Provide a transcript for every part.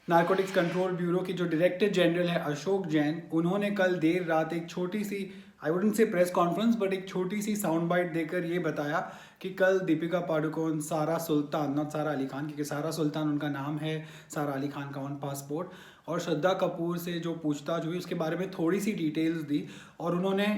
Narcotics control bureau की जो director general है अशोक जैन, उन्होंने कल देर रात एक छोटी सी, I wouldn't say press conference, but एक छोटी सी साउंड बाइट देकर ये बताया कि कल दीपिका पादुकोण, सारा सुल्तान, नॉट सारा अली खान क्योंकि सारा सुल्तान उनका नाम है, सारा अली खान का ऑन पासपोर्ट, और श्रद्धा कपूर से जो पूछताछ हुई उसके बारे में थोड़ी सी डिटेल्स दी। और उन्होंने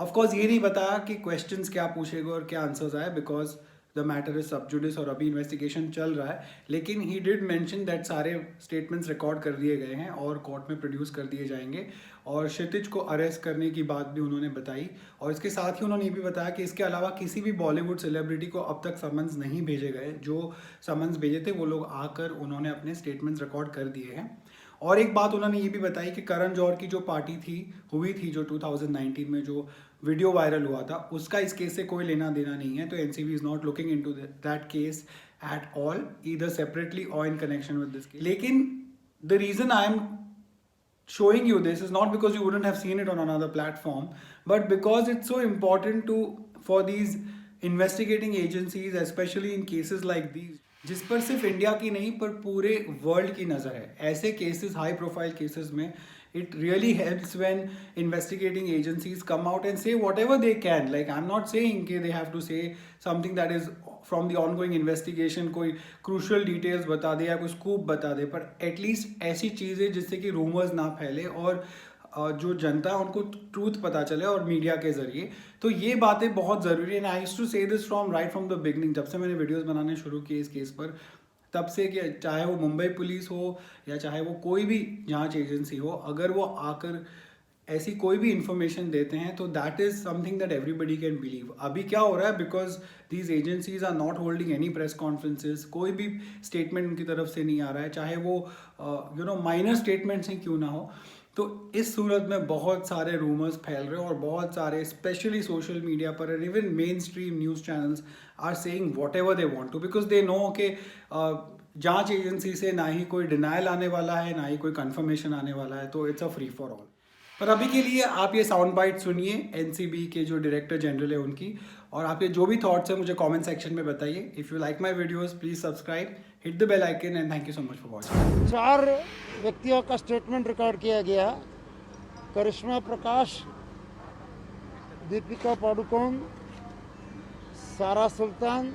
ऑफकोर्स ये नहीं बताया कि क्वेश्चंस क्या पूछेगा और क्या आंसर्स आए, बिकॉज द मैटर इज सब जुडिस और अभी इन्वेस्टिगेशन चल रहा है। लेकिन ही डिड मेंशन दैट सारे स्टेटमेंट्स रिकॉर्ड कर दिए गए हैं और कोर्ट में प्रोड्यूस कर दिए जाएंगे, और क्षितिज को अरेस्ट करने की बात भी उन्होंने बताई। और इसके साथ ही उन्होंने ये भी बताया कि इसके अलावा किसी भी बॉलीवुड सेलिब्रिटी को अब तक समन्स नहीं भेजे गए। जो समन्स भेजे थे वो लोग आकर उन्होंने अपने स्टेटमेंट्स रिकॉर्ड कर दिए हैं। और एक बात उन्होंने ये भी बताई कि करण जौहर की जो पार्टी हुई थी जो 2019 में जो वीडियो वायरल हुआ था, उसका इस केस से कोई लेना देना नहीं है। तो NCB is not looking into that case at all, either separately और in connection with this case. लेकिन the reason I am showing you this is not because you wouldn't have seen it on another platform, but because it's so important for these investigating agencies, especially in cases like these, जिस पर सिर्फ India की नहीं पर पूरे world की नज़र है। ऐसे केसेस, हाई प्रोफाइल केसेस में it really helps when investigating agencies come out and say whatever they can. Like, I'm not saying that they have to say something that is from the ongoing investigation, कोई crucial details बता दे या कोई scoop बता दे, पर at least ऐसी चीज़ें जिससे कि rumors ना फैले और जो जनता है उनको ट्रूथ पता चले और मीडिया के जरिए। तो ये बातें बहुत ज़रूरी है। आई यूज्ड टू से this from right from the beginning, जब से मैंने वीडियोस बनाने शुरू किए इस केस पर, तब से कि चाहे वो मुंबई पुलिस हो या चाहे वो कोई भी जांच एजेंसी हो, अगर वो आकर ऐसी कोई भी इंफॉर्मेशन देते हैं तो that is something that everybody can believe. अभी क्या हो रहा है, because these agencies are not holding any press conferences, कोई भी स्टेटमेंट उनकी तरफ से नहीं आ रहा है, चाहे वो माइनर स्टेटमेंट्स हैं क्यों ना हो। तो इस सूरत में बहुत सारे रूमर्स फैल रहे हैं और बहुत सारे स्पेशली सोशल मीडिया पर and even mainstream news channels are saying whatever they want to, because they know के जांच एजेंसी से ना ही कोई डिनाइल आने वाला है ना ही कोई कंफर्मेशन आने वाला है। तो it's a free for all. पर अभी के लिए आप ये साउंड बाइट सुनिए एनसीबी के जो डायरेक्टर जनरल है उनकी, और आपके जो भी थॉट्स हैं मुझे कमेंट सेक्शन में बताइए। If you like my videos please subscribe, hit the bell icon and thank you so much for watching. 4 व्यक्तियों का स्टेटमेंट रिकॉर्ड किया गया। करिश्मा प्रकाश, दीपिका पादुकोण, सारा सुल्तान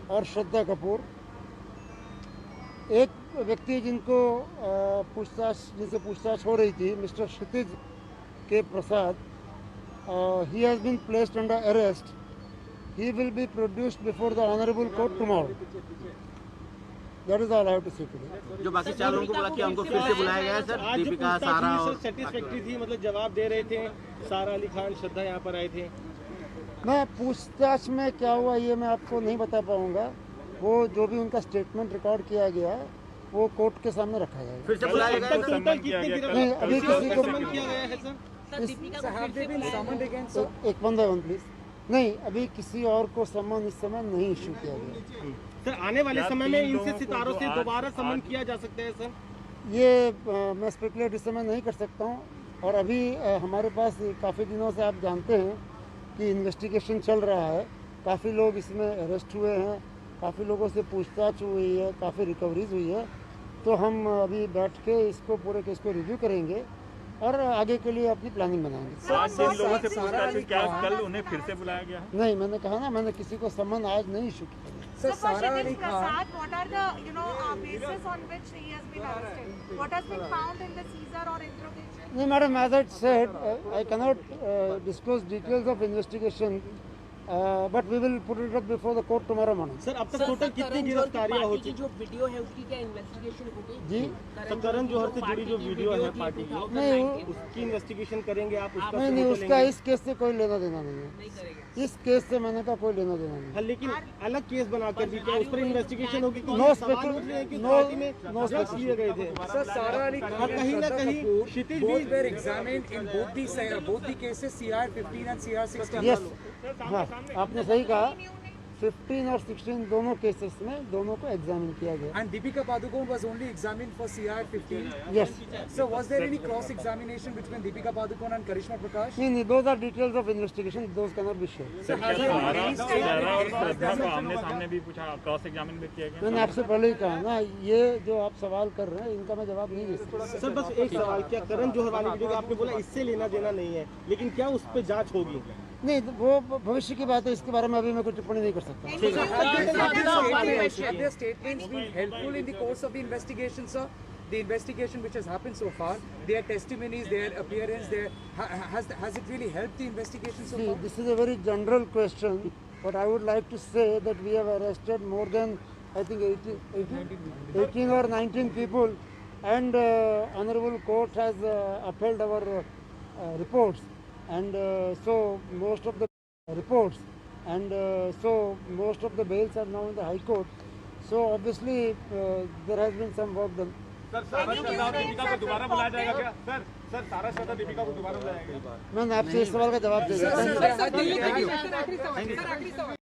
और श्रद्धा कपूर। एक व्यक्ति जिनसे पूछताछ हो रही थी, मिस्टर क्षितिज के प्रसाद, he has been placed under arrest. He will be produced before the honorable court tomorrow. That is all I have to say today. जो बाकी 4 लोगों को बोला कि हमको फिर से बुलाया गया है सर, दीपिका, सारा और सेटिस्फैक्टरी थी, मतलब जवाब दे रहे थे, सारा अली खान, श्रद्धा यहाँ पर आए थे। मैं पूछताछ में क्या हुआ ये मैं आपको नहीं बता पाऊंगा। वो जो भी उनका स्टेटमेंट रिकॉर्ड किया गया है वो कोर्ट के सामने रखा जाएगा। फिर से बुलाया गया है। नहीं, अभी किसी को किया गया है सर। एक बंदा प्लीज। नहीं, अभी किसी और को समन इस समय नहीं इश्यू किया गया। सर आने वाले समय में इनसे सितारों से दोबारा समन किया जा सकता है सर? ये मैं स्पेकुलेट इस समय नहीं कर सकता हूँ। और अभी हमारे पास काफ़ी दिनों से आप जानते हैं कि इन्वेस्टिगेशन चल रहा है, काफ़ी लोग इसमें अरेस्ट हुए हैं, काफ़ी लोगों से पूछताछ हुई है, काफ़ी रिकवरीज हुई है। तो हम अभी बैठ के इसको पूरे केस को रिव्यू करेंगे और आगे के लिए अपनी प्लानिंग बनाएंगे। आज जिन लोगों से पूछताछ हुई, क्या कल उन्हें फिर से बुलाया गया है? नहीं, मैंने कहा ना, मैंने किसी को समन आज नहीं इशू किया। So for Kshitij Prasad, what are the basis on which he has been arrested? What has been found in the seizure or interrogation? No, madam, as I said, I cannot disclose details of investigation, but we will put it up before the court tomorrow morning. Sir अब तक total कितनी गिरफ्तारियां हो चुकी? जो video है उसकी क्या इन्वेस्टिगेशन हो गई? जी, तो करण जौहर से जुड़ी जो वीडियो है पार्टी की, नहीं, उसकी इन्वेस्टिगेशन करेंगे आप? उसका नहीं, उसका इस केस से कोई लेना देना नहीं है। नहीं करेगा। इस केस से मैंने कहा कोई लेना देना नहीं। हाँ, लेकिन अलग केस बनाकर भी क्या उस पर इन्वेस्टिगेशन होगी? नो सवाल उठ रहे हैं कि नो पार्टी में ड्रग्स लिए गए थे। Sir, Sara Ali Khan और कहीं ना कहीं क्षितिज भी both were examined in both the cases, CR 15 and CR 16. Yes, हाँ, आपने सही कहा। 15 और 16 दोनों केसेस में दोनों को एग्जामिन किया गया. And Deepika Padukone was only examined for CR 15. Yes. So was there any cross examination between Deepika Padukone and Karishma Prakash? नहीं, those are details of investigation. Those cannot be shared. Sir क्या सारा और श्रद्धा को आमने सामने भी पूछा, cross examine भी किया गया? मैंने आपसे पहले ही कहा ना, ये जो आप सवाल कर रहे हैं इनका मैं जवाब नहीं दे सकता. सर बस एक सवाल, क्या करण जौहर वाली वीडियो आपने बोला इससे लेना देना नहीं है, लेकिन क्या उस पर जांच होगी? नहीं, वो भविष्य की बात है, इसके बारे में अभी मैं कोई टिप्पणी नहीं कर सकता. Have their statements been helpful in the course of the investigation, sir? The investigation which has happened so far, their testimonies, their appearance, has it really helped the investigation so See, far? this is a very general question, but I would like to say that we have arrested more than, I think, 18 or 19 people, and Honorable Court has upheld our reports, and so most of the reports, and so most of the bails are now in the High Court. So obviously there has been some work done. दोबारा बुलाया जाएगा क्या? Sir सारा श्रद्धा दीपिका को दोबारा बुलाया जाएगा? मैंने आपसे इस सवाल का जवाब दे दिया. Sir,